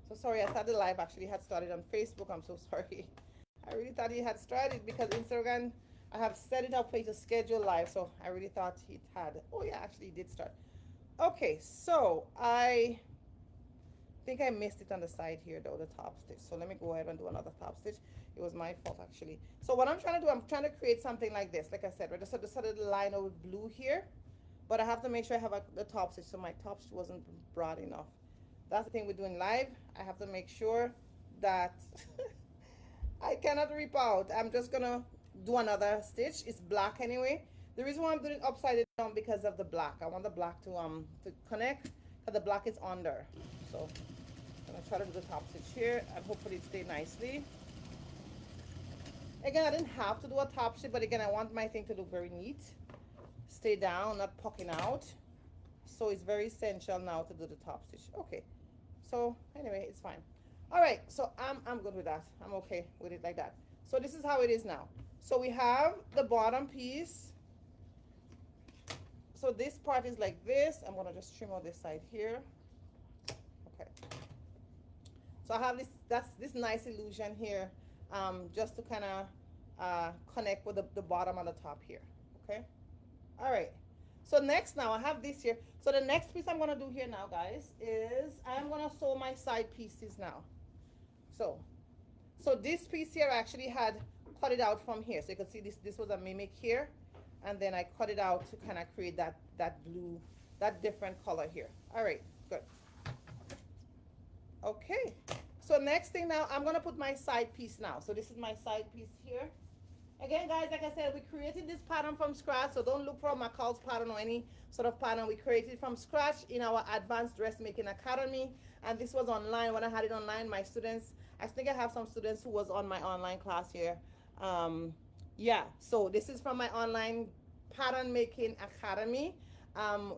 So sorry, I thought the live actually had started on Facebook. I'm so sorry. I really thought it had started because Instagram, I have set it up for you to schedule live. So I really thought it had. Oh yeah, actually it did start. Okay, so I think I missed it on the side here though, the top stitch. So let me go ahead and do another top stitch. It was my fault actually. So what I'm trying to do, I'm trying to create something like this. Like I said, right, just started the line over with blue here, but I have to make sure I have the top stitch. So my top stitch wasn't broad enough. That's the thing we're doing live. I have to make sure that I cannot rip out. I'm just gonna do another stitch. It's black anyway. The reason why I'm doing it upside down because of the black. I want the black to connect, because the black is under. So I'm gonna try to do the top stitch here and hopefully it stay nicely. Again, I didn't have to do a top stitch, but again, I want my thing to look very neat. Stay down, not poking out. So it's very essential now to do the top stitch. Okay. So anyway, it's fine. All right, so I'm good with that. I'm okay with it like that. So this is how it is now. So we have the bottom piece. So this part is like this. I'm gonna just trim out this side here. Okay. So I have this nice illusion here, just to kind of connect with the bottom and the top here. Okay. All right. So next now I have this here. So the next piece I'm gonna do here now, guys, is I'm gonna sew my side pieces now. So this piece here I actually had cut it out from here. So you can see this was a mimic here, and then I cut it out to kind of create that blue, that different color here. All right, good. Okay. So next thing now, I'm gonna put my side piece now. So this is my side piece here. Again, guys, like I said, we created this pattern from scratch, so don't look for McCall's pattern or any sort of pattern. We created from scratch in our Advanced Dressmaking Academy, and this was online. When I had it online, my students, I think I have some students who was on my online class here. Yeah, so this is from my online pattern making academy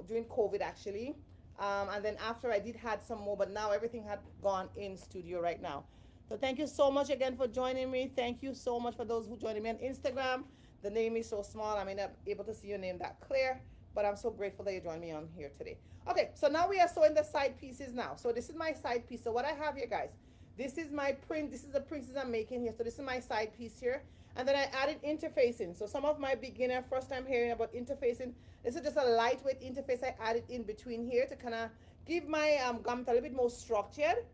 during COVID actually. And then after I did had some more, but now everything had gone in studio right now. So thank you so much again for joining me. Thank you so much for those who joined me on Instagram. The name is so small, I may not be able to see your name that clear, but I'm so grateful that you joined me on here today. Okay, so now we are sewing the side pieces now. So this is my side piece. So what I have here, guys, this is my print. This is the princess I'm making here. So this is my side piece here. And then I added interfacing. So some of my beginner, first time hearing about interfacing, this is just a lightweight interface I added in between here to kind of give my garment a little bit more structured.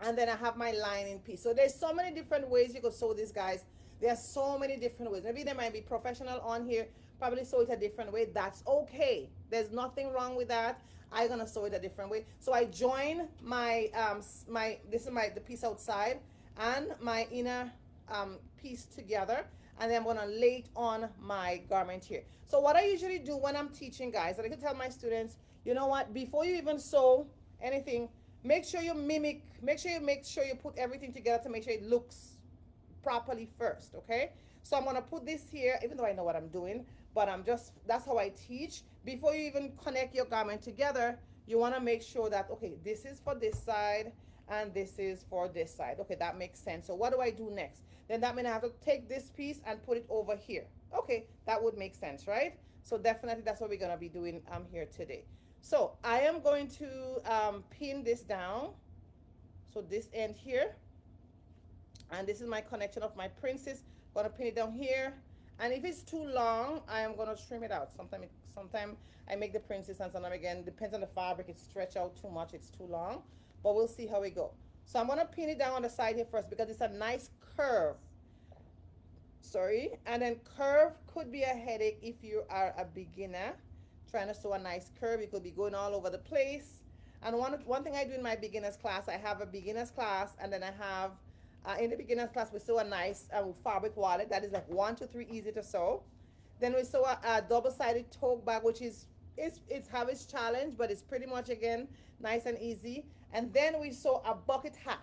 And then I have my lining piece. So there's so many different ways you could sew this, guys. There are so many different ways. Maybe there might be professional on here, probably sew it a different way. That's okay. There's nothing wrong with that. I'm gonna sew it a different way. So I join my this is the piece outside and my inner piece together, and then I'm gonna lay it on my garment here. So what I usually do when I'm teaching, guys, and I can tell my students, you know what, before you even sew anything, make sure you put everything together to make sure it looks properly first, okay? So I'm gonna put this here, even though I know what I'm doing, but that's how I teach. Before you even connect your garment together, you wanna make sure that, okay, this is for this side and this is for this side. Okay, that makes sense. So what do I do next? Then that means I have to take this piece and put it over here. Okay, that would make sense, right? So definitely that's what we're gonna be doing here today. So I am going to pin this down. So this end here, and this is my connection of my princess. I'm gonna pin it down here, and if it's too long, I am gonna trim it out. Sometimes I make the princess, and sometimes again, depends on the fabric, it's stretched out too much, it's too long, but we'll see how we go. So I'm gonna pin it down on the side here first because it's a nice curve. Sorry, and then curve could be a headache if you are a beginner trying to sew a nice curve. You could be going all over the place. And one thing I do in my beginners class, I have a beginners class, and then I have in the beginners class we sew a nice fabric wallet that is like 1, 2, 3 easy to sew. Then we sew a double-sided tote bag, which is it's have its challenge, but it's pretty much again nice and easy. And then we sew a bucket hat.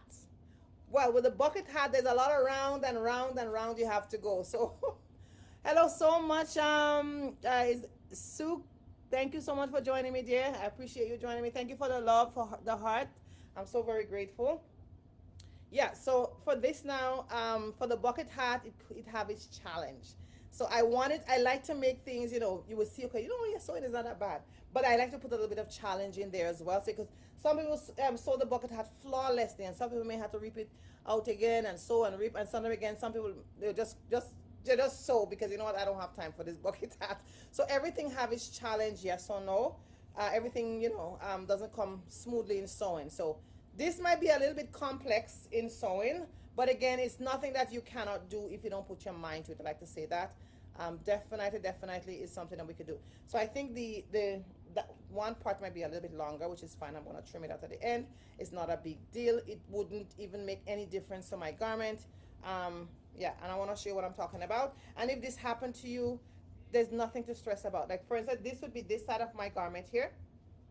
Well, with the bucket hat, there's a lot of round and round and round you have to go. So hello so much is Sue. Thank you so much for joining me, dear. I appreciate you joining me. Thank you for the love, for the heart. I'm so very grateful. Yeah, so for this now, for the bucket hat, it have its challenge. So I like to make things, you will see, okay, your sewing is not that bad. But I like to put a little bit of challenge in there as well. So, because some people sew the bucket hat flawlessly, and some people may have to rip it out again and sew and rip, and sometimes again, some people, they just sew because you know what, I don't have time for this bucket hat. So everything have its challenge, yes or no. Everything, doesn't come smoothly in sewing. So this might be a little bit complex in sewing, but again, it's nothing that you cannot do if you don't put your mind to it. I like to say that. Definitely is something that we could do. So I think that one part might be a little bit longer, which is fine. I'm gonna trim it out at the end. It's not a big deal. It wouldn't even make any difference to my garment. Yeah, and I want to show you what I'm talking about. And if this happened to you, there's nothing to stress about. Like for instance, this would be this side of my garment here.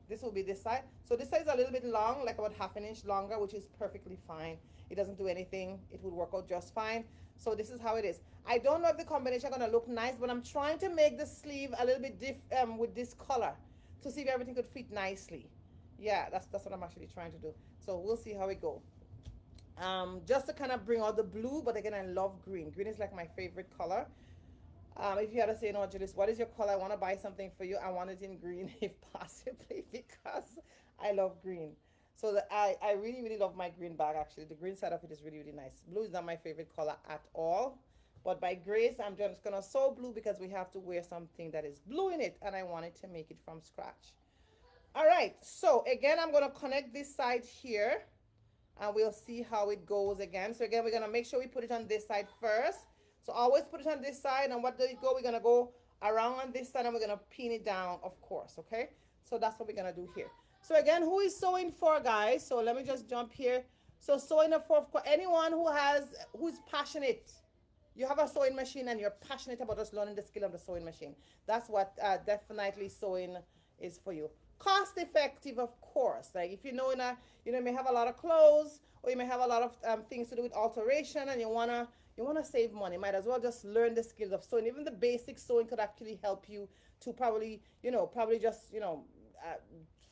This will be this side. So this side is a little bit long, like about half an inch longer, which is perfectly fine. It doesn't do anything. It would work out just fine. So this is how it is. I don't know if the combination is gonna look nice, but I'm trying to make the sleeve a little bit with this color to see if everything could fit nicely. Yeah, that's what I'm actually trying to do. So we'll see how it go. Just to kind of bring out the blue, but again, I love green. Green is like my favorite color. If you had to say, no, Julius, what is your color? I want to buy something for you. I want it in green if possibly because I love green. So I really, really love my green bag actually. The green side of it is really, really nice. Blue is not my favorite color at all. But by grace, I'm just going to sew blue because we have to wear something that is blue in it. And I wanted to make it from scratch. All right. So again, I'm going to connect this side here. And we'll see how it goes again. So again, we're going to make sure we put it on this side first. So always put it on this side, and what does it go? We're gonna go around on this side and we're gonna pin it down, of course, okay? So that's what we're gonna do here. So again, who is sewing for, guys? So let me just jump here. So sewing for anyone who's passionate. You have a sewing machine and you're passionate about just learning the skill of the sewing machine. That's what definitely sewing is for you. Cost effective, of course. Like if you know you may have a lot of clothes, or you may have a lot of things to do with alteration, and you wanna save money. Might as well just learn the skills of sewing. Even the basic sewing could actually help you to probably just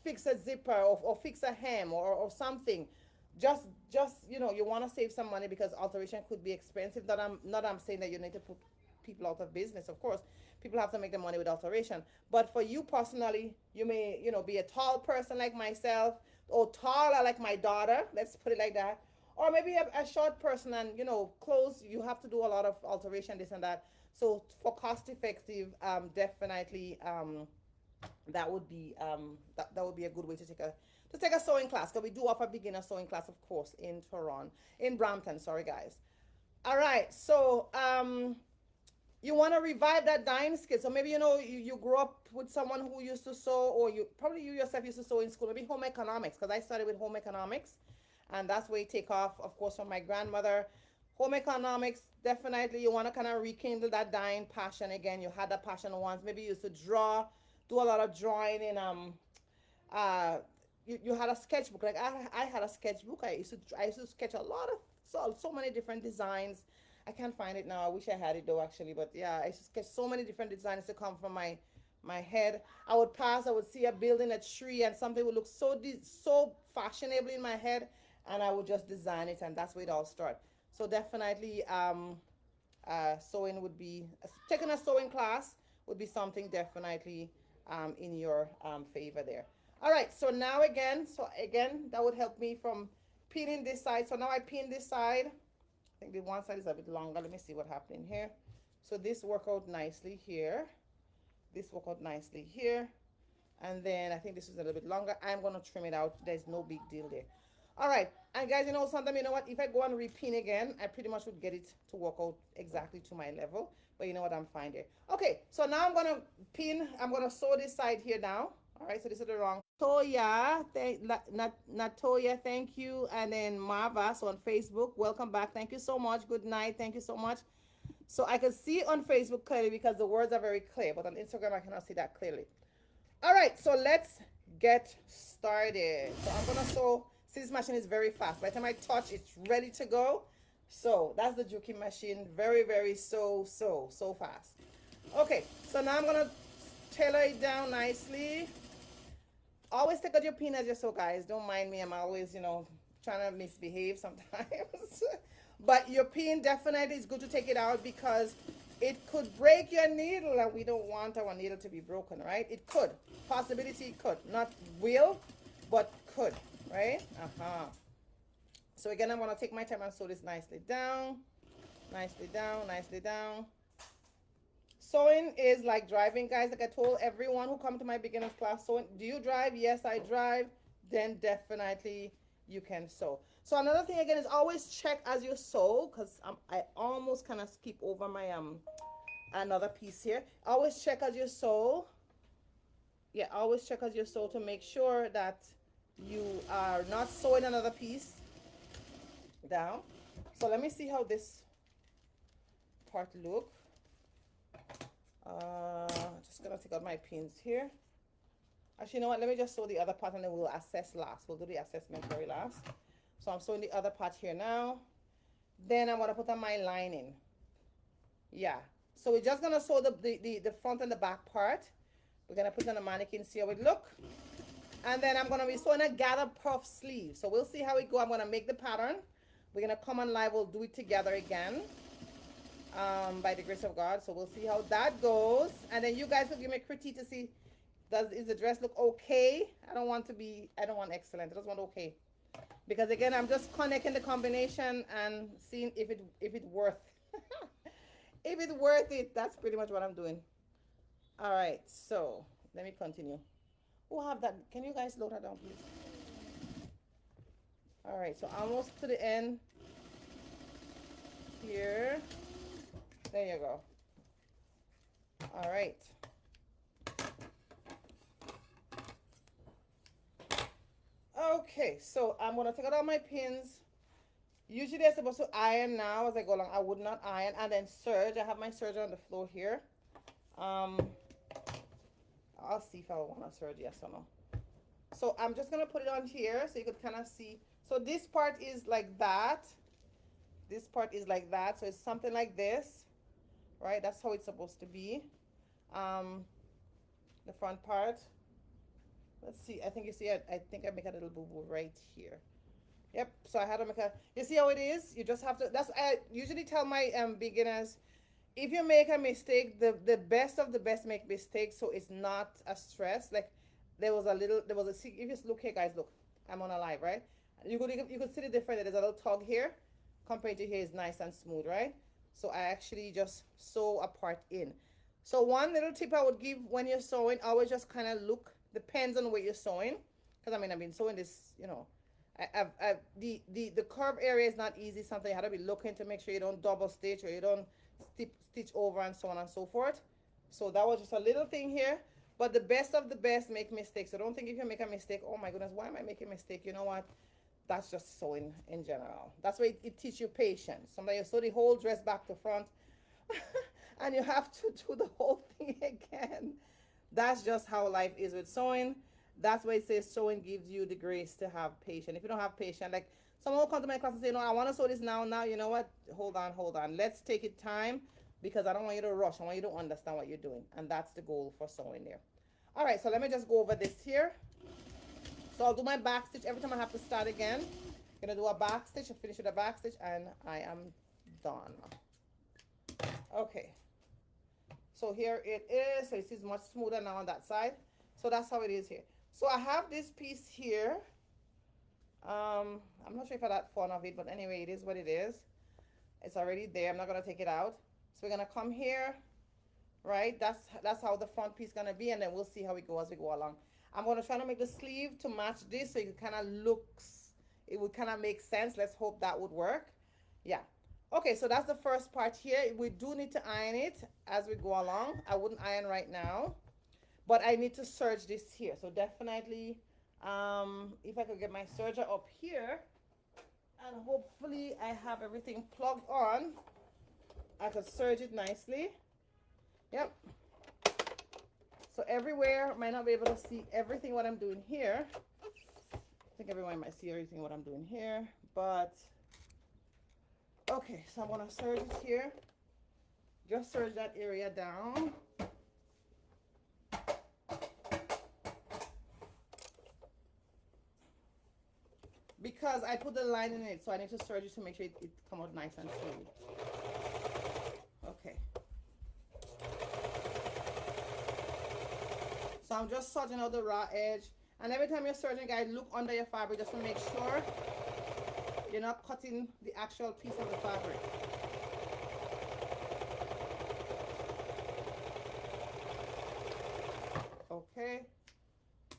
fix a zipper or fix a hem or something. Just you want to save some money because alteration could be expensive. I'm saying that you need to put people out of business. Of course, people have to make the money with alteration. But for you personally, you may be a tall person like myself, or taller like my daughter. Let's put it like that. Or maybe a short person, and clothes, you have to do a lot of alteration, this and that. So for cost effective, definitely that would be that would be a good way to take a sewing class, because we do offer beginner sewing class, of course, in Brampton. Sorry, guys. All right, so you want to revive that dying skill. So maybe you grew up with someone who used to sew, or you yourself used to sew in school. Maybe home economics, because I started with home economics, and that's where you take off, of course, from my grandmother. Home economics, definitely you want to kind of rekindle that dying passion again. You had that passion once. Maybe you used to draw, do a lot of drawing in you had a sketchbook. Like I had a sketchbook. I used to sketch a lot of so many different designs. I can't find it now. I wish I had it though, actually. But yeah, I used to sketch so many different designs to come from my head. I would see a building, a tree, and something would look so fashionable in my head, and I would just design it, and that's where it all started. So definitely, sewing would be taking a sewing class would be something definitely in your favor there. All right, so now again, that would help me from pinning this side. So now I pin this side. I think the one side is a bit longer. Let me see what happened here. So this worked out nicely here. This worked out nicely here. And then I think this is a little bit longer. I'm going to trim it out. There's no big deal there. All right. And guys, sometimes, what? If I go and repin again, I pretty much would get it to work out exactly to my level. But you know what? I'm fine there. Okay. So now I'm going to pin. I'm going to sew this side here now. All right. So this is the wrong. Toya, Natoya, thank you. And then Marva, so on Facebook, welcome back. Thank you so much. Good night. Thank you so much. So I can see on Facebook clearly because the words are very clear, but on Instagram I cannot see that clearly. All right, so let's get started. So I'm gonna sew. See, this machine is very fast. By the time I touch, it's ready to go. So that's the juking machine. Very, very so fast. Okay, so now I'm gonna tailor it down nicely. Always take out your pin as you sew, guys. Don't mind me. I'm always, trying to misbehave sometimes. But your pin definitely is good to take it out because it could break your needle, and we don't want our needle to be broken, right? It could. Possibility it could. Not will, but could, right? So again, I'm going to take my time and sew this nicely down. Nicely down, nicely down. Sewing is like driving, guys. Like I told everyone who come to my beginners class, sewing. Do you drive? Yes, I drive. Then definitely you can sew. So another thing again is always check as you sew, because I almost kind of skip over my another piece here. Always check as you sew. Yeah, always check as you sew to make sure that you are not sewing another piece down. So let me see how this part look. Just gonna take out my pins here. Actually, you know what? Let me just sew the other part and then we'll assess last. We'll do the assessment very last. So I'm sewing the other part here now. Then I'm gonna put on my lining. Yeah. So we're just gonna sew the front and the back part. We're gonna put on the mannequin, see how it look. And then I'm gonna be sewing a gather puff sleeve. So we'll see how it go. I'm gonna make the pattern. We're gonna come on live. We'll do it together again. By the grace of God. So we'll see how that goes. And then you guys will give me a critique to see, is the dress look okay? I don't want excellent. I just want okay. Because again, I'm just connecting the combination and seeing if it worth if it's worth it. That's pretty much what I'm doing. All right, so let me continue. Who have that? Can you guys load that down, please? All right, so almost to the end here. There you go. All right. Okay, so I'm gonna take out all my pins. Usually I'm supposed to iron now as I go along. I would not iron and then serge. I have my serger on the floor here. I'll see if I want to serge, yes or no. So I'm just gonna put it on here so you could kind of see. So this part is like that. This part is like that. So it's something like this. Right, that's how it's supposed to be. The front part. Let's see. I think you see. I think I make a little boo boo right here. Yep. So I had to make a. You see how it is? You just have to. That's I usually tell my beginners. If you make a mistake, the best of the best make mistakes, so it's not a stress. Like there was a. If you look here, guys, look. I'm on a live, right? You could see the difference. There's a little tug here, compared to here is nice and smooth, right? So I actually just sew a part in. So one little tip I would give when you're sewing, always just kind of look, depends on where you're sewing. Because I mean, I've been sewing this, you know, the curve area is not easy. Something you have to be looking to make sure you don't double stitch or you don't stitch over and so on and so forth. So that was just a little thing here. But the best of the best make mistakes. So don't think if you make a mistake, oh my goodness, why am I making a mistake? You know what? That's just sewing in general. That's why it teaches you patience. Sometimes you sew the whole dress back to front and you have to do the whole thing again. That's just how life is with sewing. That's why it says sewing gives you the grace to have patience. If you don't have patience, like someone will come to my class and say, no, I want to sew this now. You know what? Hold on. Let's take it time because I don't want you to rush. I want you to understand what you're doing. And that's the goal for sewing there. All right, so let me just go over this here. So I'll do my back stitch every time I have to start again. I'm gonna do a back stitch and finish with a back stitch, and I am done. Okay. So here it is. So it is much smoother now on that side. So that's how it is here. So I have this piece here. I'm not sure if I got fun of it, but anyway, it is what it is. It's already there. I'm not gonna take it out. So we're gonna come here, right? That's how the front piece is gonna be, and then we'll see how it goes as we go along. I'm going to try to make the sleeve to match this so it kind of looks, it would kind of make sense. Let's hope that would work. Yeah. Okay, so that's the first part here. We do need to iron it as we go along. I wouldn't iron right now, but I need to serge this here. So definitely, if I could get my serger up here, and hopefully I have everything plugged on, I could serge it nicely. Yep. So everywhere, might not be able to see everything what I'm doing here. I think everyone might see everything what I'm doing here, but okay, so I'm gonna serge it here. Just serge that area down. Because I put the line in it, so I need to serge it to make sure it come out nice and smooth. Okay. So I'm just sorting out the raw edge. And every time you're serging, guys, look under your fabric just to make sure you're not cutting the actual piece of the fabric. Okay.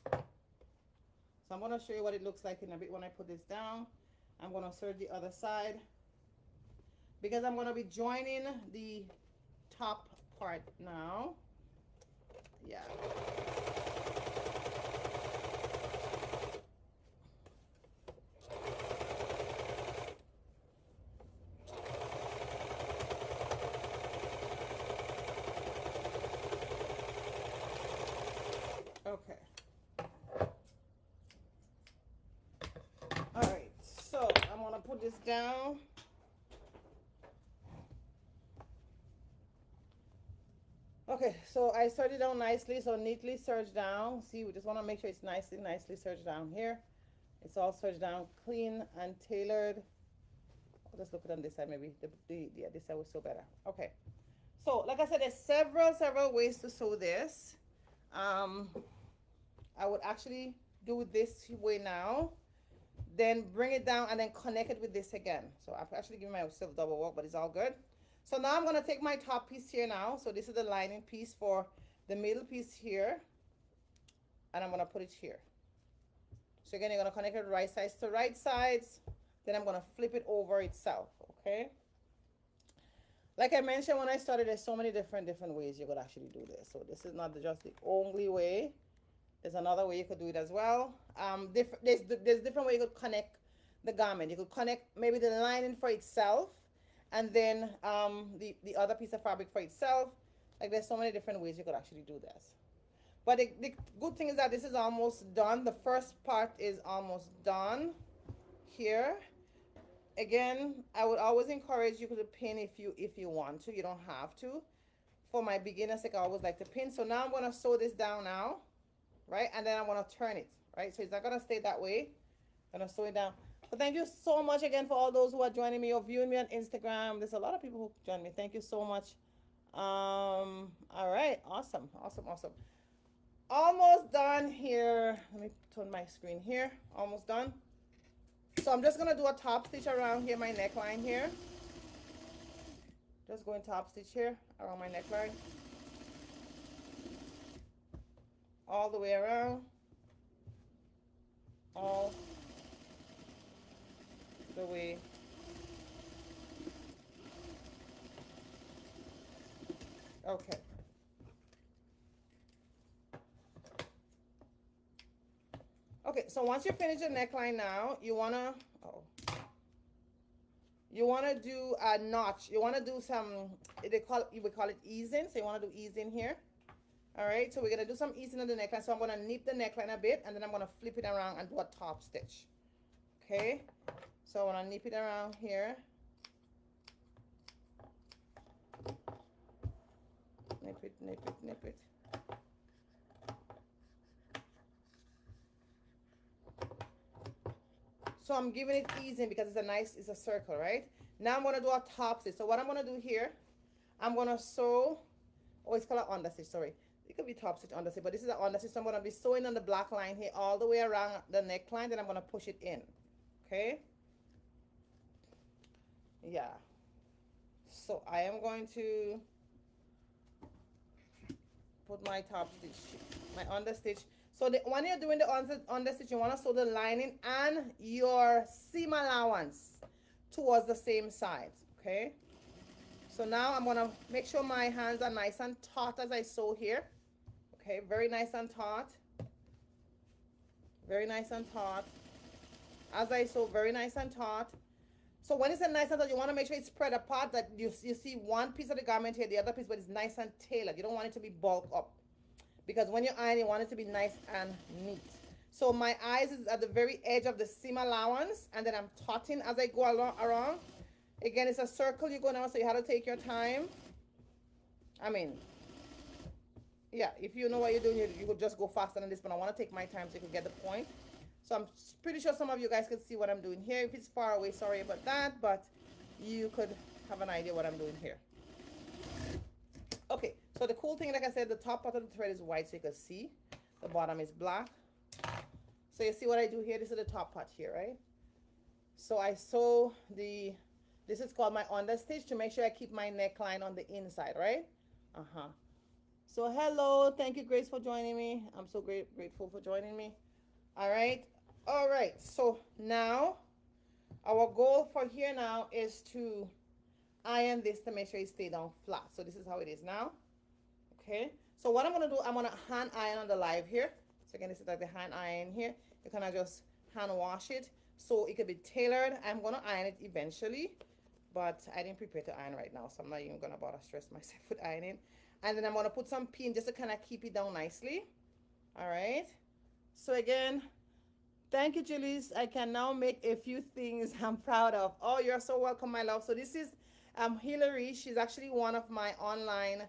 So I'm going to show you what it looks like in a bit when I put this down. I'm going to serge the other side because I'm going to be joining the top part now. Yeah. Okay. All right. So I'm going to put this down. Okay, so I serged it down nicely, so neatly serged down. See, we just want to make sure it's nicely serged down here. It's all serged down, clean and tailored. I'll just look it on this side, maybe yeah, this side was so better. Okay, so like I said, there's several ways to sew this. I would actually do it this way now, then bring it down and then connect it with this again. So I've actually given myself double work, but it's all good. So now I'm going to take my top piece here now. So this is the lining piece for the middle piece here. And I'm going to put it here. So again, you're going to connect it right sides to right sides. Then I'm going to flip it over itself, okay? Like I mentioned when I started, there's so many different ways you could actually do this. So this is not just the only way. There's another way you could do it as well. There's different way you could connect the garment. You could connect maybe the lining for itself, and then the other piece of fabric for itself. Like there's so many different ways you could actually do this. But the good thing is that this is almost done. The first part is almost done here. Again, I would always encourage you to pin if you want to. You don't have to. For my beginners, like I always like to pin. So now I'm going to sew this down now, right? And then I'm going to turn it, right? So it's not going to stay that way. I'm going to sew it down. But thank you so much again for all those who are joining me or viewing me on Instagram. There's a lot of people who join me. Thank you so much. All right. Awesome. Almost done here. Let me turn my screen here. Almost done. So I'm just going to do a top stitch around here, my neckline here. Just going top stitch here around my neckline. All the way around. All the way. Okay. Okay, so once you finish the neckline now, you wanna do a notch. You wanna do some, we call it easing. So you wanna do easing here. All right, so we're gonna do some easing on the neckline. So I'm gonna nip the neckline a bit, and then I'm gonna flip it around and do a top stitch. Okay, so I wanna nip it around here. Nip it. So I'm giving it easing because it's a circle, right? Now I'm gonna do a top stitch. So what I'm gonna do here, I'm gonna sew, it's called an under stitch, sorry. It could be top stitch, under stitch, but this is an under stitch. So I'm gonna be sewing on the black line here all the way around the neckline, then I'm gonna push it in, okay? Yeah. So I am going to put my top stitch, my under stitch. So when you're doing the under stitch, you want to sew the lining and your seam allowance towards the same sides, okay? So now I'm going to make sure my hands are nice and taut as I sew here. Okay, very nice and taut. Very nice and taut. As I sew, very nice and taut. So when it's a nice and taut, you want to make sure it's spread apart, that you see one piece of the garment here, the other piece, but it's nice and tailored. You don't want it to be bulked up, because when you iron, you want it to be nice and neat. So my eyes is at the very edge of the seam allowance, and then I'm tauting as I go around. Again, it's a circle you go down, so you have to take your time. I mean, yeah, if you know what you're doing, you could just go faster than this, but I want to take my time so you can get the point. So I'm pretty sure some of you guys can see what I'm doing here. If it's far away, sorry about that, but you could have an idea what I'm doing here. Okay, so the cool thing, like I said, the top part of the thread is white so you can see. The bottom is black. So you see what I do here? This is the top part here, right? So I sew this is called my understitch to make sure I keep my neckline on the inside, right? So hello, thank you Grace for joining me. I'm so grateful for joining me. All right. All right. So now our goal for here now is to iron this to make sure it stay down flat. So this is how it is now. Okay. So what I'm gonna do, I'm gonna hand iron on the live here. So again, this is like the hand iron here. You kind of just hand wash it so it could be tailored. I'm gonna iron it eventually, but I didn't prepare to iron right now, so I'm not even gonna bother stress myself with ironing. And then I'm gonna put some pin just to kind of keep it down nicely. All right. So again, thank you, Gellis. I can now make a few things I'm proud of. Oh, you're so welcome, my love. So this is Hillary. She's actually one of my online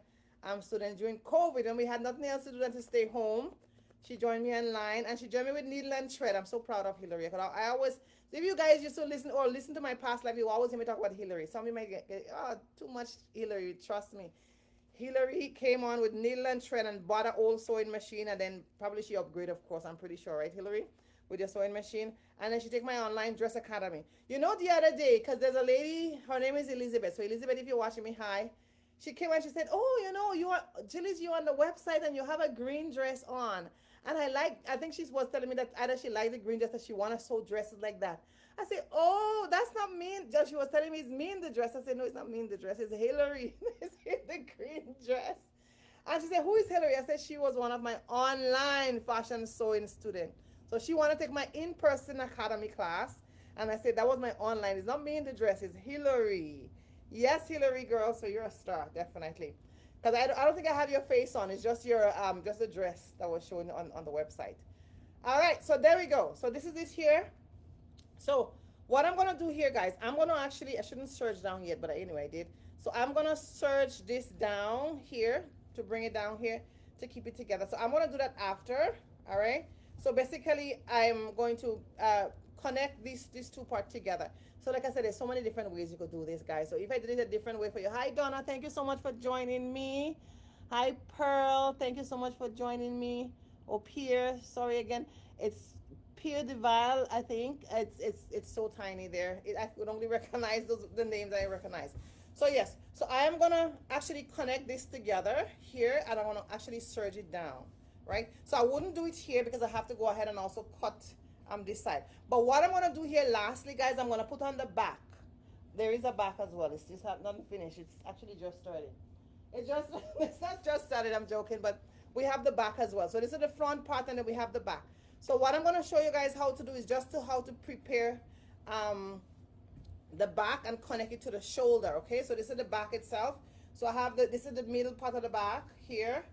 students during COVID, and we had nothing else to do than to stay home. She joined me online, and she joined me with needle and thread. I'm so proud of Hillary. I always, if you guys used to listen to my past life, you always hear me talk about Hillary. Some of you might get oh, too much Hillary. Trust me. Hillary came on with needle and thread and bought an old sewing machine, and then probably she upgraded, of course, I'm pretty sure, right, Hillary? With your sewing machine. And then she take my online dress academy. You know, the other day, because there's a lady, her name is Elizabeth. So Elizabeth, if you're watching me, hi. She came and she said, oh, you know, you are, Gellis, you're on the website and you have a green dress on. And I think she was telling me that either she liked the green dress or she wanted to sew dresses like that. I said, oh, that's not mean. She was telling me it's mean the dress. I said, no, it's not mean the dress. It's Hillary. It's the green dress. And she said, who is Hillary? I said, she was one of my online fashion sewing students. So she wanted to take my in-person academy class. And I said, that was my online. It's not me in the dress. It's Hillary. Yes, Hillary, girl. So you're a star, definitely. Because I don't think I have your face on. It's just your just the dress that was shown on the website. All right. So there we go. So this is it here. So what I'm going to do here, guys, I'm going to actually, I shouldn't serge down yet, but anyway, I did. So I'm going to serge this down here to bring it down here to keep it together. So I'm going to do that after. All right. So basically, I'm going to connect these two parts together. So like I said, there's so many different ways you could do this, guys. So if I did it a different way for you. Hi, Donna. Thank you so much for joining me. Hi, Pearl. Thank you so much for joining me. Oh, Pierre. Sorry again. It's Pierre Deval, I think. It's so tiny there. I could only recognize the names I recognize. So yes. So I am going to actually connect this together here. And I want to actually serge it down. Right? So I wouldn't do it here because I have to go ahead and also cut this side. But what I'm going to do here lastly, guys, I'm going to put on the back. There is a back as well. It's just not finished. It's actually just started. It's not just started, I'm joking, but we have the back as well. So this is the front part and then we have the back. So what I'm going to show you guys how to do is just how to prepare the back and connect it to the shoulder. Okay, so this is the back itself. So I have this is the middle part of the back here.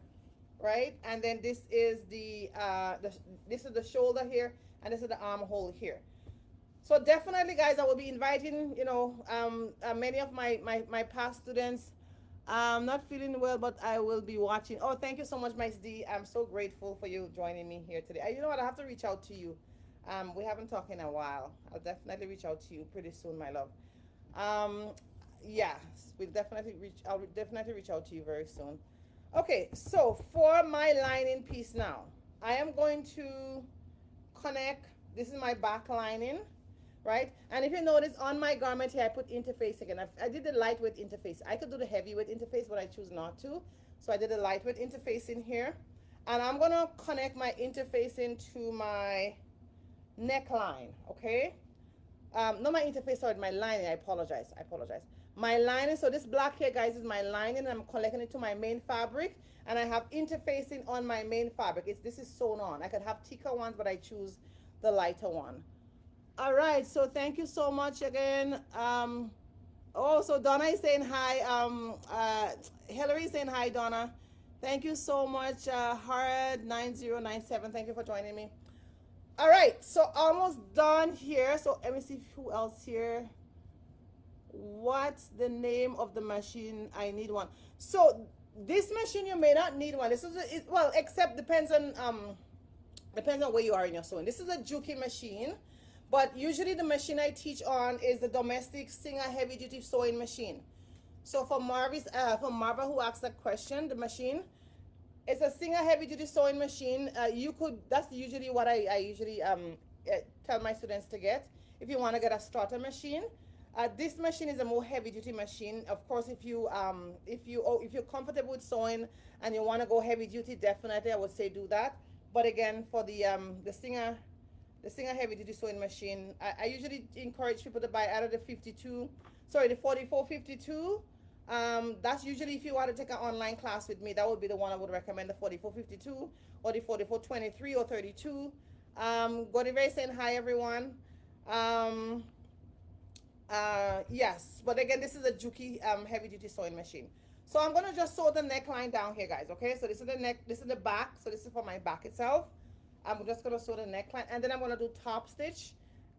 Right, and then this is this is the shoulder here, and this is the armhole here. So definitely, guys, I will be inviting, you know, many of my past students. I'm not feeling well, but I will be watching. Oh, thank you so much, Miss D. I'm so grateful for you joining me here today. You know what? I have to reach out to you. We haven't talked in a while. I'll definitely reach out to you pretty soon, my love. Yeah, I'll definitely reach out to you very soon. Okay, so for my lining piece now, I am going to connect, this is my back lining, right? And if you notice on my garment here, I put interface again. I did the lightweight interface. I could do the heavyweight interface, but I choose not to. So I did the lightweight interface in here. And I'm going to connect my interface into my neckline, okay? Not my interface, sorry, my lining. I apologize. My lining, so this black here, guys, is my lining, and I'm connecting it to my main fabric, and I have interfacing on my main fabric. This is sewn on. I could have thicker ones, but I choose the lighter one. All right, so thank you so much again. Oh, so Donna is saying hi. Hillary is saying hi, Donna. Thank you so much. Hard9097, thank you for joining me. All right, so almost done here. So let me see who else here. What's the name of the machine? I need one. So this machine, you may not need one. This is well, except depends on where you are in your sewing. This is a Juki machine, but usually the machine I teach on is the domestic Singer heavy duty sewing machine. So for Marva who asked that question, the machine It's a Singer heavy duty sewing machine. You could, that's usually what I usually tell my students to get if you want to get a starter machine. This machine is a more heavy duty machine. Of course, if you're comfortable with sewing and you want to go heavy duty, definitely I would say do that. But again, for the Singer heavy duty sewing machine, I usually encourage people to buy either the 52, sorry, the 4452. That's usually if you want to take an online class with me, that would be the one I would recommend, the 4452 or the 4423 or 32. Godiva saying hi, everyone. Um, yes, but again, this is a Juki heavy duty sewing machine. So I'm gonna just sew the neckline down here, guys. Okay, so this is the neck, this is the back, so this is for my back itself. I'm just gonna sew the neckline, and then I'm gonna do top stitch,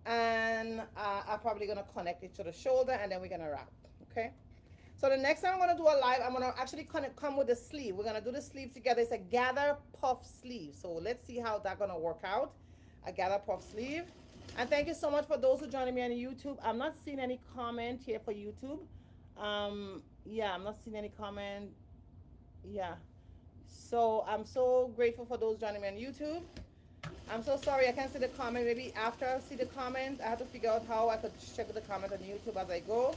and I'm probably gonna connect it to the shoulder, and then we're gonna wrap. Okay. So the next time I'm gonna do a live, I'm gonna actually come with the sleeve. We're gonna do the sleeve together. It's a gather puff sleeve. So let's see how that's gonna work out. A gather puff sleeve. And thank you so much for those who joining me on YouTube. I'm not seeing any comment here for YouTube. Yeah, I'm not seeing any comment. Yeah. So I'm so grateful for those joining me on YouTube. I'm so sorry I can't see the comment. Maybe after I see the comment, I have to figure out how I could check the comment on YouTube as I go.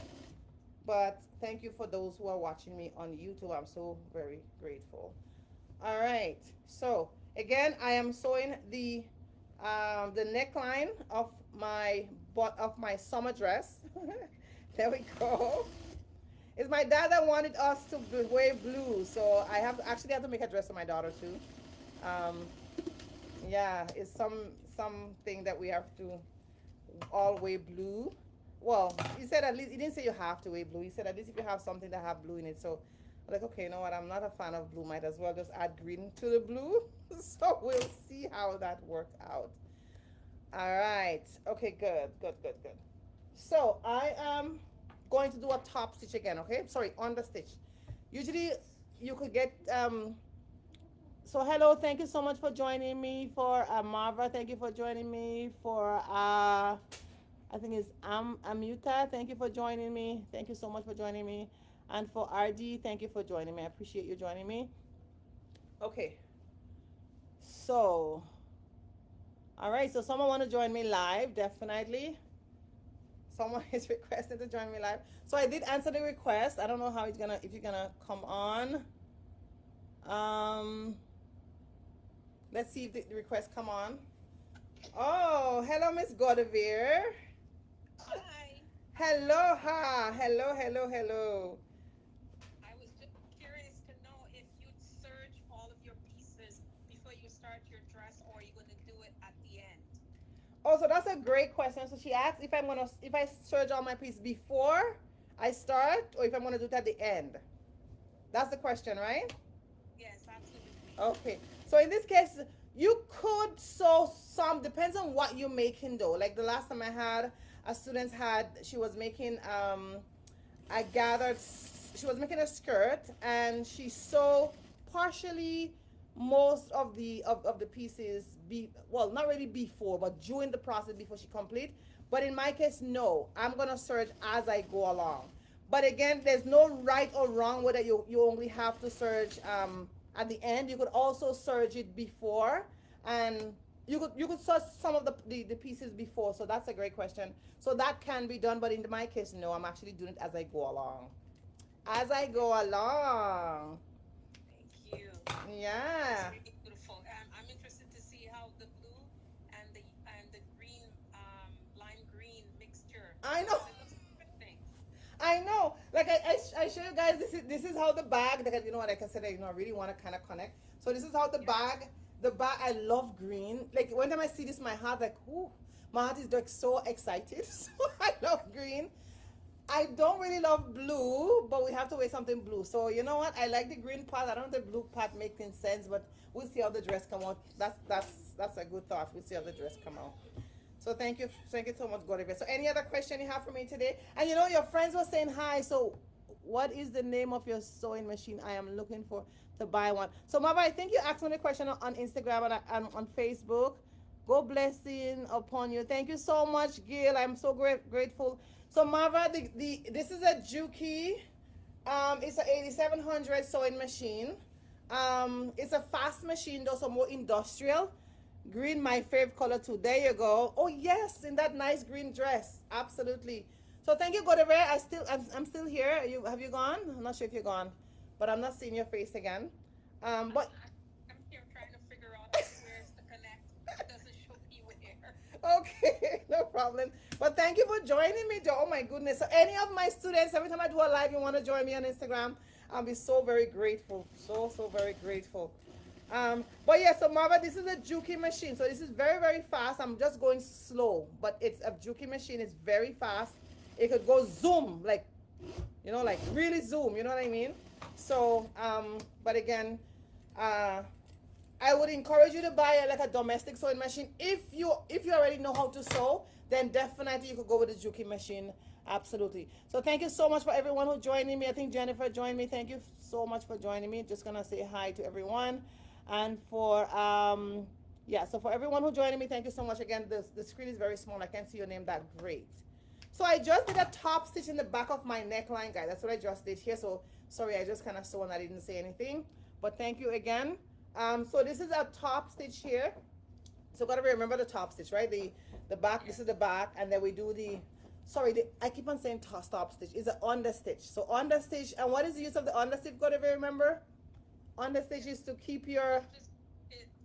But thank you for those who are watching me on YouTube. I'm so very grateful. All right. So again, I am sewing the neckline of my summer dress. There we go. It's my dad that wanted us to wear blue, so I actually have to make a dress for my daughter too. Yeah, it's something that we have to all wear blue. Well, he said at least, he didn't say you have to wear blue. He said at least if you have something that have blue in it. So I'm like, okay, you know what? I'm not a fan of blue. Might as well just add green to the blue. So we'll see how that works out. All right. Okay, good. So I am going to do a top stitch again, okay? Sorry, on the stitch. Usually you could get, so hello, thank you so much for joining me. For Marva, thank you for joining me. For I think it's Amuta. Thank you for joining me. Thank you so much for joining me. And for RD, thank you for joining me. I appreciate you joining me. Okay. So, all right. So someone want to join me live? Definitely. Someone is requesting to join me live. So I did answer the request. I don't know how it's gonna, if you're gonna come on. Let's see if the request come on. Oh, hello, Miss Godevere. Hi. Hello, hello. I was just curious to know if you'd serge all of your pieces before you start your dress, or are you going to do it at the end? Oh, so that's a great question. So she asked if I serge all my pieces before I start, or if I'm gonna do it at the end. That's the question, right? Yes, absolutely. Okay. So in this case, you could sew some, depends on what you're making though. Like the last time I had a student she was making she was making a skirt, and she sewed partially most of the pieces, well, not really before, but during the process before she complete. But in my case, no, I'm gonna serge as I go along. But again, there's no right or wrong whether you only have to serge at the end. You could also serge it before, and you could serge some of the pieces before. So that's a great question. So that can be done, but in my case, no, I'm actually doing it as I go along. As I go along. Thank you. Yeah. That's really beautiful. I'm interested to see how the blue and the green, lime green mixture. I know. It looks interesting. I know. Like I show you guys, this is how the bag, like, you know, like I said, I really want to kind of connect. So this is how the bag, I love green. Like when time I see this, my heart like, ooh, my heart is like so excited. So I love green. I don't really love blue, but we have to wear something blue. So you know what? I like the green part. I don't know if the blue part making sense, but we'll see how the dress come out. That's a good thought. We'll see how the dress come out. So thank you so much, Godiva. So any other question you have for me today? And you know, your friends were saying hi. So what is the name of your sewing machine? I am looking for to buy one. So Mama, I think you asked me the question on Instagram and on Facebook. Go blessing upon you. Thank you so much, Gail. I'm so grateful. So Marva, this is a Juki. It's an 8700 sewing machine. It's a fast machine though, so more industrial. Green, my favorite color too. There you go. Oh yes, in that nice green dress. Absolutely. So thank you, Godere. I'm still here. Have you gone? I'm not sure if you're gone, but I'm not seeing your face again. But I'm here trying to figure out where's the connect. It doesn't show me where. okay, no problem. But thank you for joining me, Joe. Oh my goodness. So any of my students, every time I do a live, you want to join me on Instagram, I'll be so very grateful. So very grateful. But yeah, so Marva, this is a juking machine. So this is very, very fast. I'm just going slow, but it's a juking machine. It's very fast. It could go zoom, like, like really zoom, you know what I mean? So, but again, uh, I would encourage you to buy like a domestic sewing machine. If you already know how to sew, then definitely you could go with the juking machine. Absolutely. So thank you so much for everyone who joining me. I think Jennifer joined me. Thank you so much for joining me. Just gonna say hi to everyone, and for yeah. So for everyone who joining me, thank you so much again. The screen is very small. I can't see your name that great. So I just did a top stitch in the back of my neckline, guys. That's what I just did here. So sorry, I just kind of sew and I didn't say anything. But thank you again. So this is a top stitch here. So gotta remember the top stitch, right? The back, this is the back, and then we do I keep on saying top stitch. It's an understitch. So understitch, and what is the use of the understitch? Gotta remember? Understitch is to keep your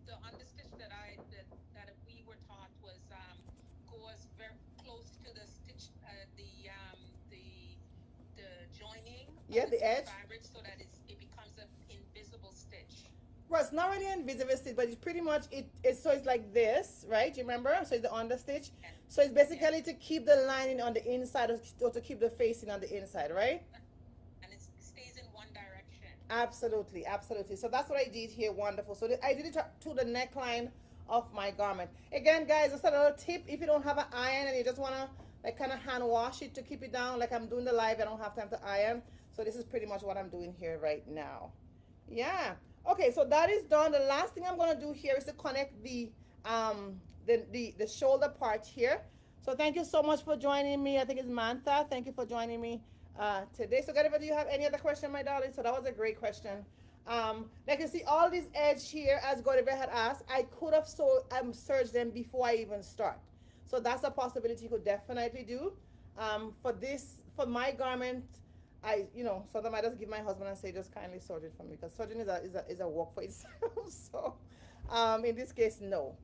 The understitch that we were taught was goes very close to the stitch, the joining yeah, of the the edge. fabric, so that it becomes an invisible stitch. Well, it's not really invisible stitch, but it's pretty much so it's like this, right? You remember? So it's the understitch. And, So it's basically yes, to keep the lining on the inside or to keep the facing on the inside, right? and it stays in one direction. Absolutely, absolutely. So that's what I did here. Wonderful. So I did it to the neckline of my garment. Again, guys, just a little tip: if you don't have an iron and you just wanna like kind of hand wash it to keep it down, like I'm doing the live, I don't have time to iron. So this is pretty much what I'm doing here right now. Yeah. Okay. So that is done. The last thing I'm gonna do here is to connect the shoulder part here. So thank you so much for joining me. I think it's Mantha. Thank you for joining me today. So Jennifer, do you have any other question, my darling? So that was a great question. Like you see all these edge here, as Godiva had asked, I could have serged them before I even start. So that's a possibility you could definitely do. For my garment, sometimes I just give my husband and say, just kindly serge it for me, because serging is a work for itself. So, in this case, no.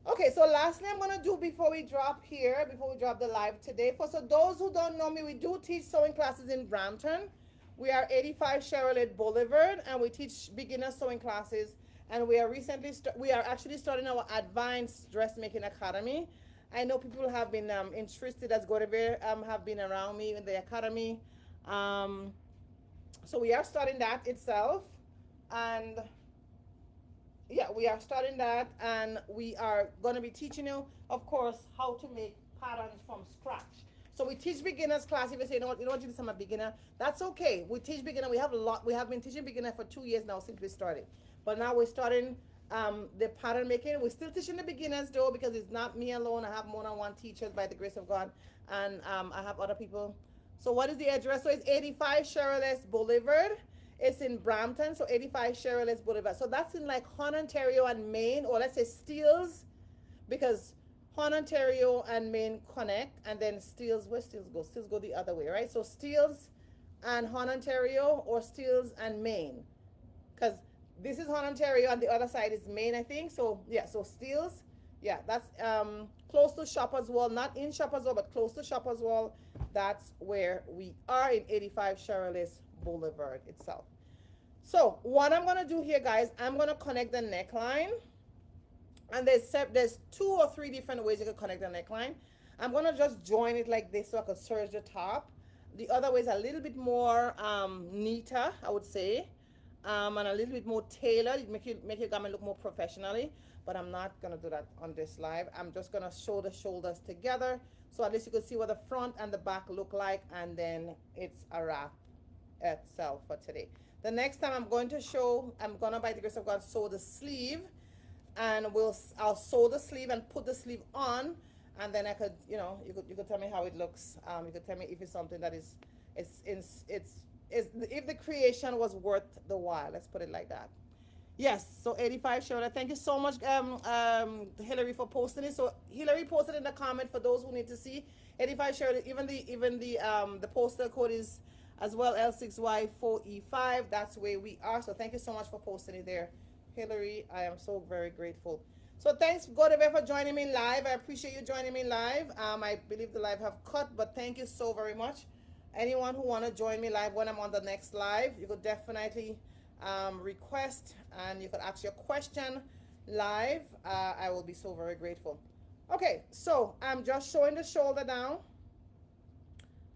Okay, so lastly, I'm gonna do before we drop the live today. So those who don't know me, we do teach sewing classes in Brampton. We are 85 Charlotte Boulevard, and we teach beginner sewing classes. And we are actually starting our advanced dressmaking academy. I know people have been interested, as Godiva have been around me in the academy. So we are starting that itself, and yeah, we are starting that, and we are going to be teaching you, of course, how to make patterns from scratch. So we teach beginners class. If you say, you know what, I'm a beginner, that's okay. We teach beginner. We have been teaching beginner for 2 years now since we started. But now we're starting the pattern making. We're still teaching the beginners though, because it's not me alone. I have more than one teachers by the grace of God, and I have other people. So what is the address? So it's 85 Charlotte Boulevard. It's in Brampton, so 85 Charlotte Boulevard. So that's in like Hunt, Ontario and Maine, or let's say Steeles, because Hunt, Ontario and Maine connect, and then Steeles, where Steeles go? Steeles go the other way, right? So Steeles and Hunt, Ontario, or Steeles and Maine, because this is Hunt, Ontario, and the other side is Maine, I think. So yeah, so Steeles, yeah, that's close to Shoppers Wall, not in Shoppers Wall, but close to Shoppers Wall. That's where we are, in 85 Charlotte Boulevard itself. So what I'm gonna do here, guys, I'm gonna connect the neckline, and there's 2 or 3 different ways you can connect the neckline. I'm gonna just join it like this so I can serge the top. The other way is a little bit more neater, I would say, and a little bit more tailored. Make your garment look more professionally. But I'm not gonna do that on this live. I'm just gonna show the shoulders together, so at least you can see what the front and the back look like, and then it's a wrap itself for today. The next time I'm gonna, by the grace of God, sew the sleeve, and I'll sew the sleeve and put the sleeve on, and then I could, you could tell me how it looks. You could tell me if it's something that if the creation was worth the while. Let's put it like that. Yes, so 85 shoulder. Thank you so much, Hillary, for posting it. So Hillary posted in the comment for those who need to see 85 shoulder. Even the postal code is as well L6Y4E5. That's where we are. So thank you so much for posting it there, Hillary. I am so very grateful. So thanks, God, for joining me live. I appreciate you joining me live. I believe the live have cut, but thank you so very much. Anyone who want to join me live when I'm on the next live, you could definitely request, and you could ask your question live. I will be so very grateful. Okay, so I'm just showing the shoulder down,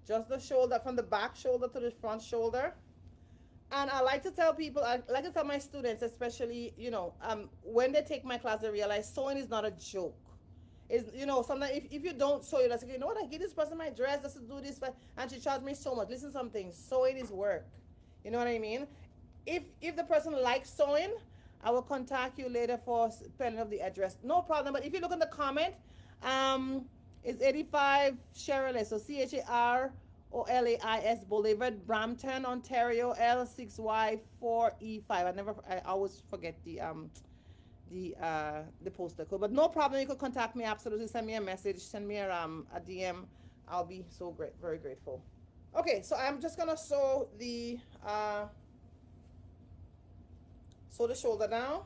just the shoulder from the back shoulder to the front shoulder. And I like to tell people, I like to tell my students, especially, when they take my class, they realize sewing is not a joke. Is, sometimes if you don't sew, you're like, you know what, I give this person my dress just to do this, and she charged me so much. Listen, something, sewing is work. You know what I mean? If the person likes sewing, I will contact you later for spelling of the address. No problem. But if you look in the comment, it's 85 Cherolais. So Charolais Boulevard, Brampton, Ontario, L6Y4E5. I always forget the postal code. But no problem. You could contact me. Absolutely. Send me a message. Send me a DM. I'll be so very grateful. Okay, so I'm just gonna sew the shoulder down.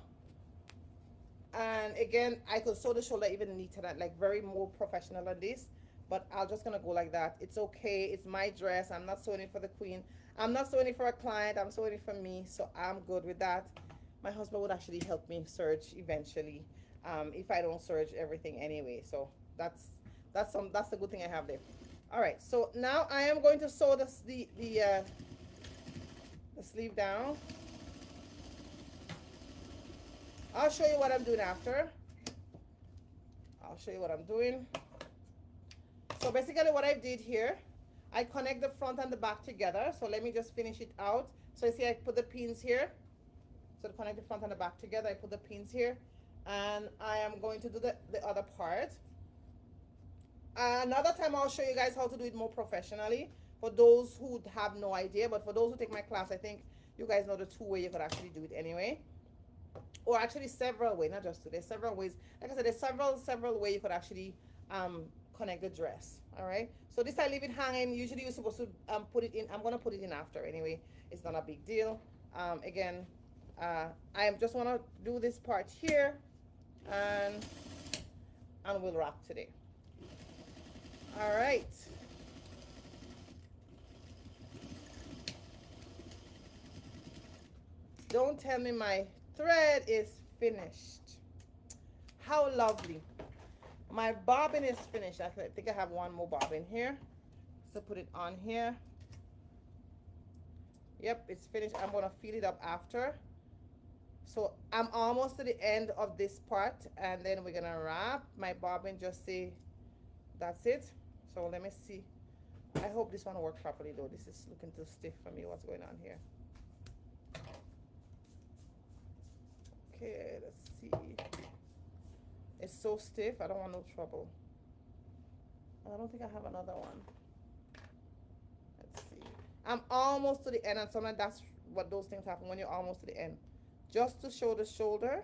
And again, I could sew the shoulder even neater, like very more professional than this. But I'm just gonna go like that. It's okay. It's my dress. I'm not sewing it for the queen. I'm not sewing it for a client. I'm sewing it for me. So I'm good with that. My husband would actually help me serge eventually, if I don't serge everything anyway. So that's the good thing I have there. All right. So now I am going to sew the sleeve down. I'll show you what I'm doing after. I'll show you what I'm doing. So basically what I did here, I connect the front and the back together. So let me just finish it out. So you see I put the pins here. So to connect the front and the back together, I put the pins here. And I am going to do the other part. Another time I'll show you guys how to do it more professionally. For those who have no idea, but for those who take my class, I think you guys know the two ways you could actually do it anyway. Or actually several ways, not just two. There's several ways. Like I said, there's several ways you could actually connect the dress. All right. So this I leave it hanging. Usually you're supposed to put it in. I'm gonna put it in after anyway. It's not a big deal. Again, I just wanna do this part here, and we'll rock today. All right. Don't tell me my thread is finished. How lovely. My bobbin is finished. I think I have one more bobbin here. So put it on here. Yep, it's finished. I'm going to fill it up after. So I'm almost to the end of this part, and then we're going to wrap. My bobbin just say that's it. So let me see. I hope this one works properly though. This is looking too stiff for me. What's going on here? Okay, let's see. It's so stiff. I don't want no trouble. I don't think I have another one. Let's see. I'm almost to the end, and sometimes that's what those things happen when you're almost to the end. Just to show the shoulder.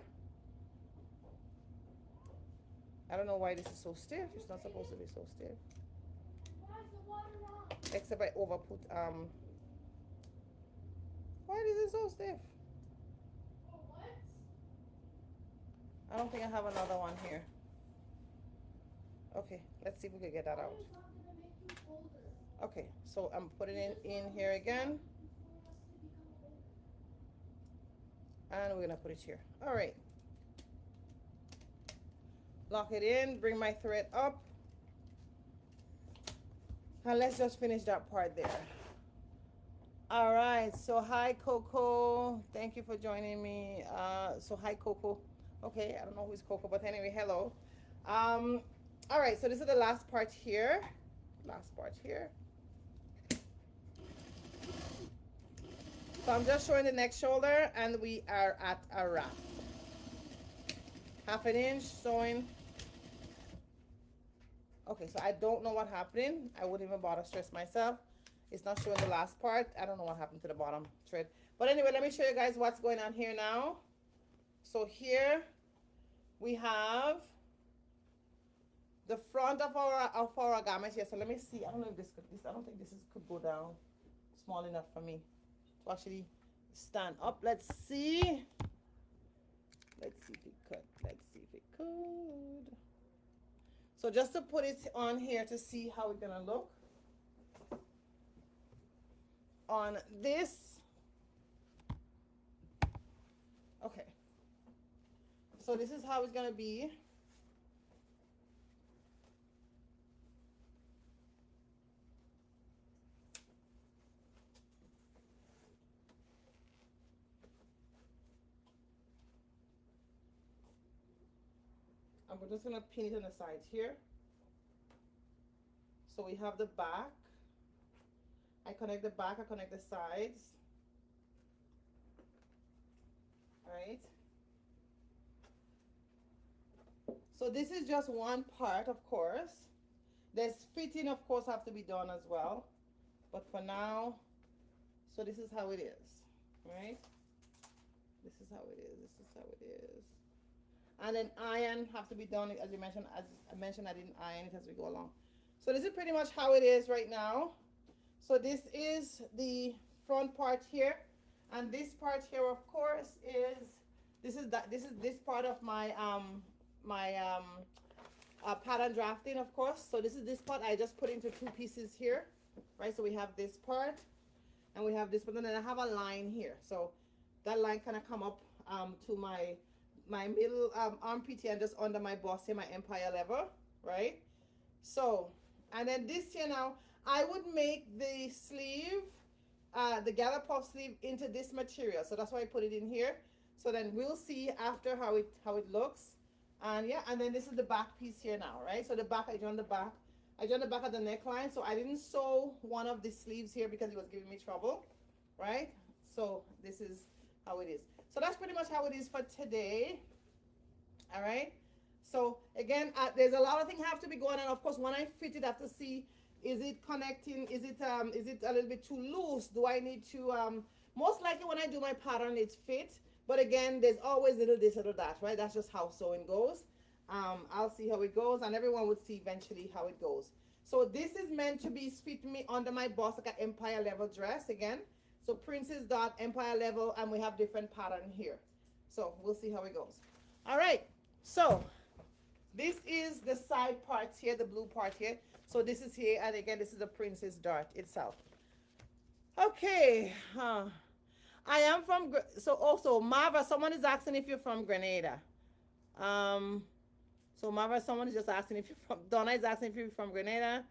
I don't know why this is so stiff. It's not supposed to be so stiff. Except I overput why is it so stiff? I don't think I have another one here. Okay, let's see if we can get that out. Okay, so I'm putting it in here again. And we're gonna put it here. All right. Lock it in, bring my thread up. And let's just finish that part there. All right, so hi Coco. Thank you for joining me. So hi Coco. Okay, I don't know who's Coco, but anyway, hello. All right, so this is the last part here. Last part here. So I'm just showing the next shoulder, and we are at a wrap. 1/2 inch sewing. Okay, so I don't know what happened. I wouldn't even bother stress myself. It's not showing the last part. I don't know what happened to the bottom thread. But anyway, let me show you guys what's going on here now. So here we have the front of our garment here. So let me see. I don't know if I don't think could go down small enough for me to actually stand up. Let's see. Let's see if it could. Let's see if it could. So just to put it on here to see how it's gonna look on this. Okay. So this is how it's gonna be. I'm just gonna pin it on the sides here. So we have the back. I connect the back, I connect the sides. Right? So this is just one part, of course. There's fitting, of course, have to be done as well. But for now, so this is how it is, right? This is how it is. This is how it is. And then iron have to be done, as you mentioned. As I mentioned, I didn't iron it as we go along. So this is pretty much how it is right now. So this is the front part here, and this part here, of course, is this part of my pattern drafting, of course. So this is this part I just put into two pieces here, right? So we have this part, and we have this one, and then I have a line here. So that line kind of come up to my middle armpit here and just under my bust here, my empire level, right? So, and then this here now, I would make the sleeve, the gallop puff sleeve into this material. So that's why I put it in here. So then we'll see after how it looks. And yeah, and then this is the back piece here now, right? So the back, I joined the back of the neckline. So I didn't sew one of the sleeves here because it was giving me trouble, right? So this is how it is. So that's pretty much how it is for today. All right. So again, there's a lot of things have to be going on. Of course, when I fit it, I have to see, is it connecting? Is it a little bit too loose? Do I need to, most likely when I do my pattern, it's fit. But again, there's always little this, little that, right? That's just how sewing goes. I'll see how it goes, and everyone would see eventually how it goes. So this is meant to be fit me under my bust like an empire level dress again. So princess dot empire level, and we have different pattern here. So we'll see how it goes. All right. So this is the side parts here, the blue part here. So this is here, and again, this is the princess dart itself. Okay. I am from, so also Marva, someone is asking if you're from Grenada. So Marva, someone is just asking if you're from, Donna is asking if you're from Grenada.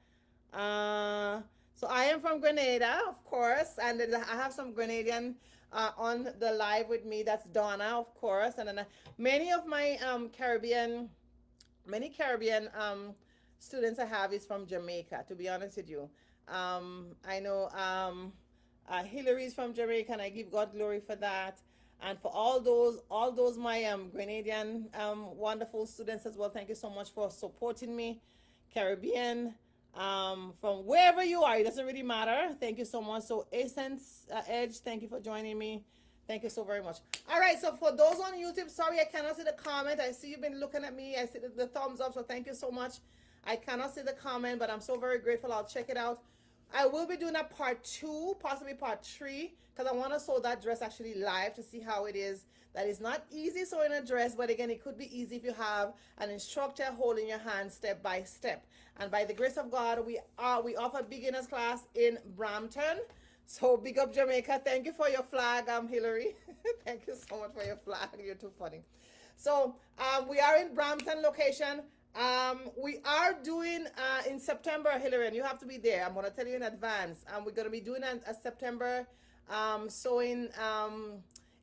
So I am from Grenada, of course, and then I have some Grenadian on the live with me. That's Donna, of course, and then many of my Caribbean students I have is from Jamaica. To be honest with you, I know Hillary's from Jamaica, and I give God glory for that, and for all those my Grenadian wonderful students as well. Thank you so much for supporting me, Caribbean. From wherever you are, it doesn't really matter. Thank you so much. So Essence Edge, thank you for joining me. Thank you so very much. All right, so for those on YouTube, sorry I cannot see the comment. I see you've been looking at me. I see the thumbs up, so thank you so much. I cannot see the comment, but I'm so very grateful. I'll check it out. I will be doing a part 2, possibly part 3, because I want to sew that dress actually live to see how it is. That is not easy sewing a dress, but again, it could be easy if you have an instructor holding your hand step by step. And by the grace of God, we offer beginners class in Brampton. So big up Jamaica. Thank you for your flag, Hillary. Thank you so much for your flag. You're too funny. So we are in Brampton location. We are doing in September, Hillary, and you have to be there. I'm going to tell you in advance. We're going to be doing a September sewing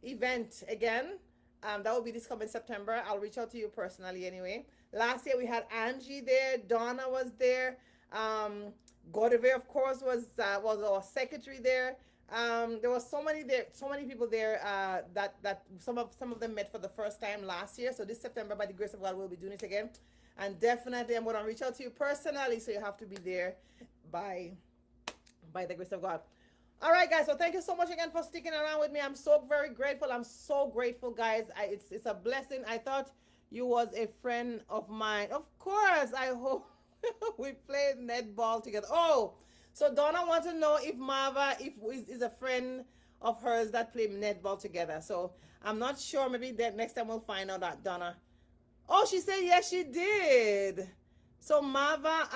event again. That will be this coming September. I'll reach out to you personally anyway. Last year we had Angie there. Donna was there. Godiver, of course, was our secretary there. There was so many people there that some of them met for the first time last year. So this September, by the grace of God, we'll be doing it again. And definitely I'm going to reach out to you personally, so you have to be there by the grace of God. All right, guys. So thank you so much again for sticking around with me. I'm so very grateful. I'm so grateful, guys. It's a blessing. I thought you was a friend of mine. Of course. I hope we played netball together. Oh, so Donna wants to know if Marva if is a friend of hers that played netball together. So I'm not sure. Maybe that next time we'll find out that Donna. Oh, she said yes, she did. So Marva,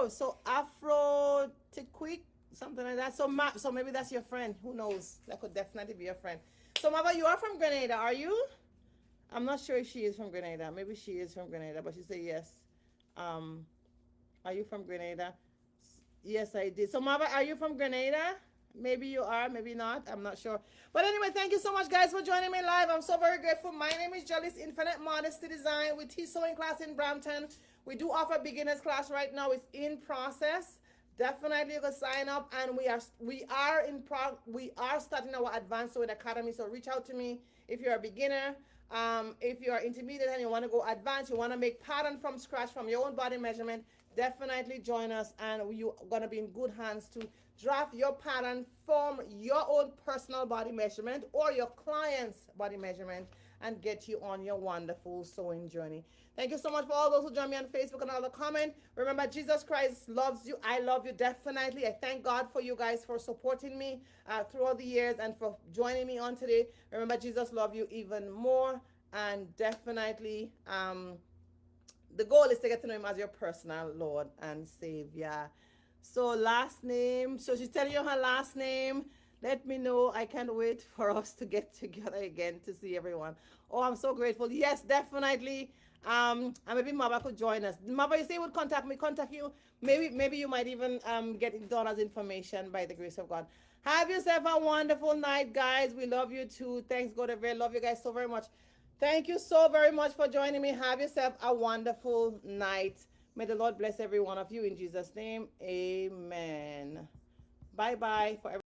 so Afro Tiquick, something like that. So maybe that's your friend. Who knows? That could definitely be your friend. So Marva, you are from Grenada, are you? I'm not sure if she is from Grenada. Maybe she is from Grenada, but she said yes. Um, are you from Grenada? Yes, I did. So Marva, are you from Grenada? Maybe you are, maybe not. I'm not sure. But anyway, thank you so much, guys, for joining me live. I'm so very grateful. My name is Gellis, Infinite Modesty Design. We teach sewing class in Brampton. We do offer beginners class right now. It's in process. Definitely you can sign up, and we are starting our advanced sewing academy. So reach out to me if you're a beginner. If you're intermediate and you want to go advanced, you want to make pattern from scratch from your own body measurement, definitely join us, and you're going to be in good hands to draft your pattern from your own personal body measurement or your client's body measurement and get you on your wonderful sewing journey. Thank you so much for all those who join me on Facebook and all the comment. Remember, Jesus Christ loves you. I love you definitely. I thank God for you guys for supporting me throughout the years and for joining me on today. Remember, Jesus loves you even more, and definitely the goal is to get to know him as your personal Lord and Savior. So last name. So she's telling you her last name. Let me know. I can't wait for us to get together again to see everyone. Oh, I'm so grateful. Yes, definitely. And maybe Maba could join us. Maba, you say would contact me, contact you. Maybe you might even get Donna's information by the grace of God. Have yourself a wonderful night, guys. We love you too. Thanks, God. I very love you guys so very much. Thank you so very much for joining me. Have yourself a wonderful night. May the Lord bless every one of you in Jesus' name. Amen. Bye bye for everyone.